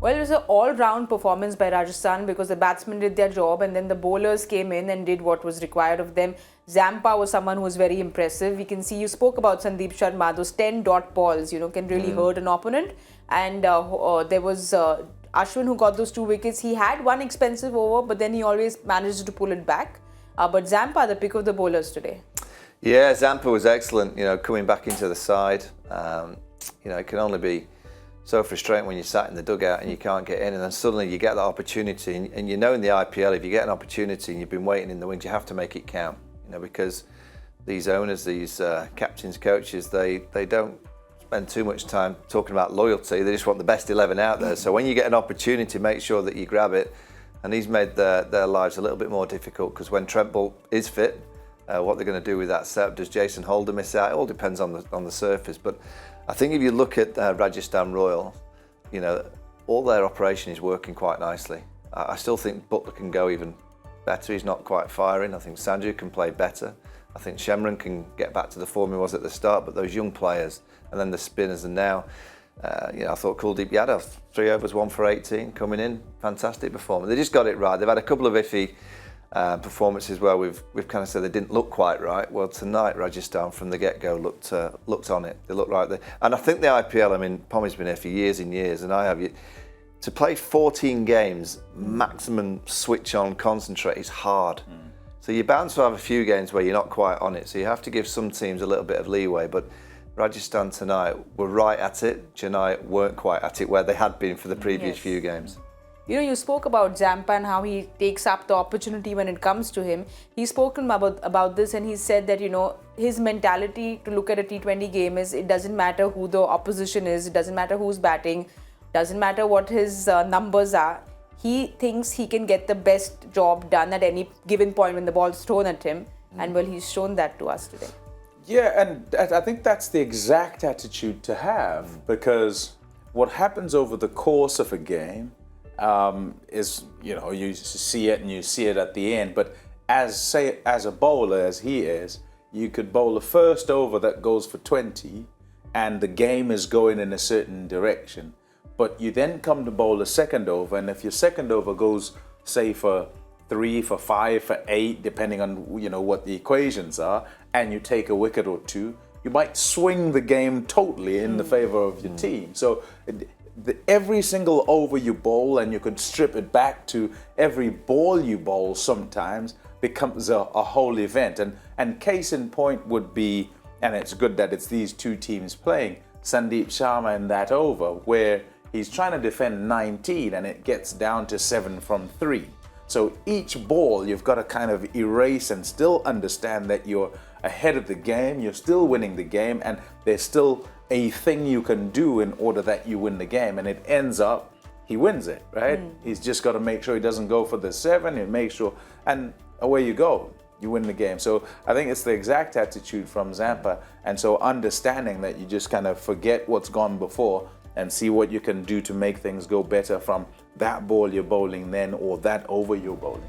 Well, it was an all-round performance by Rajasthan because the batsmen did their job and then the bowlers came in and did what was required of them. Zampa was someone who was very impressive. We can see, you spoke about Sandeep Sharma, those 10 dot balls, can really hurt an opponent. And there was Ashwin who got those 2 wickets. He had one expensive over, but then he always managed to pull it back. But Zampa, the pick of the bowlers today. Yeah, Zampa was excellent, coming back into the side. It can only be so frustrating when you're sat in the dugout and you can't get in, and then suddenly you get that opportunity. And in the IPL, if you get an opportunity and you've been waiting in the wings, you have to make it count. Because these owners, these captains, coaches, they don't spend too much time talking about loyalty. They just want the best 11 out there. So when you get an opportunity, make sure that you grab it. And he's made their lives a little bit more difficult, because when Trent Boult is fit, what they're going to do with that setup? Does Jason Holder miss out? It all depends on the surface. But I think if you look at Rajasthan Royal, all their operation is working quite nicely. I still think Butler can go even better. He's not quite firing. I think Sanju can play better. I think Shemran can get back to the form he was at the start. But those young players, and then the spinners, and now, I thought Kuldeep Yadav, 3 overs, 1 for 18, coming in, fantastic performance. They just got it right. They've had a couple of iffy performances where we've kind of said they didn't look quite right. Well, tonight Rajasthan from the get-go looked on it. They looked right there. And I think the IPL, Pommie's been here for years and years, and I have. To play 14 games, maximum switch on, concentrate is hard. So you're bound to have a few games where you're not quite on it. So you have to give some teams a little bit of leeway. But Rajasthan tonight were right at it. Chennai weren't quite at it where they had been for the previous few games. You spoke about Zampa and how he takes up the opportunity when it comes to him. He's spoken about this, and he said that, his mentality to look at a T20 game is it doesn't matter who the opposition is, it doesn't matter who's batting, doesn't matter what his numbers are. He thinks he can get the best job done at any given point when the ball's thrown at him. And well, he's shown that to us today. Yeah, and I think that's the exact attitude to have, because what happens over the course of a game is, you see it and you see it at the end. But as a bowler, as he is, you could bowl a first over that goes for 20 and the game is going in a certain direction. But you then come to bowl a second over, and if your second over goes, say, for 3, for 5, for 8, depending on what the equations are, and you take a wicket or 2, you might swing the game totally in the favor of your team. So every single over you bowl, and you could strip it back to every ball you bowl sometimes, becomes a whole event. And case in point would be, and it's good that it's these two teams playing, Sandeep Sharma in that over, where he's trying to defend 19 and it gets down to 7 from 3. So each ball you've got to kind of erase and still understand that you're ahead of the game, you're still winning the game, and there's still a thing you can do in order that you win the game. And it ends up, he wins it, right? He's just got to make sure he doesn't go for the 7, and make sure, and away you go. You win the game. So I think it's the exact attitude from Zampa. And so understanding that you just kind of forget what's gone before and see what you can do to make things go better from that ball you're bowling then, or that over you're bowling.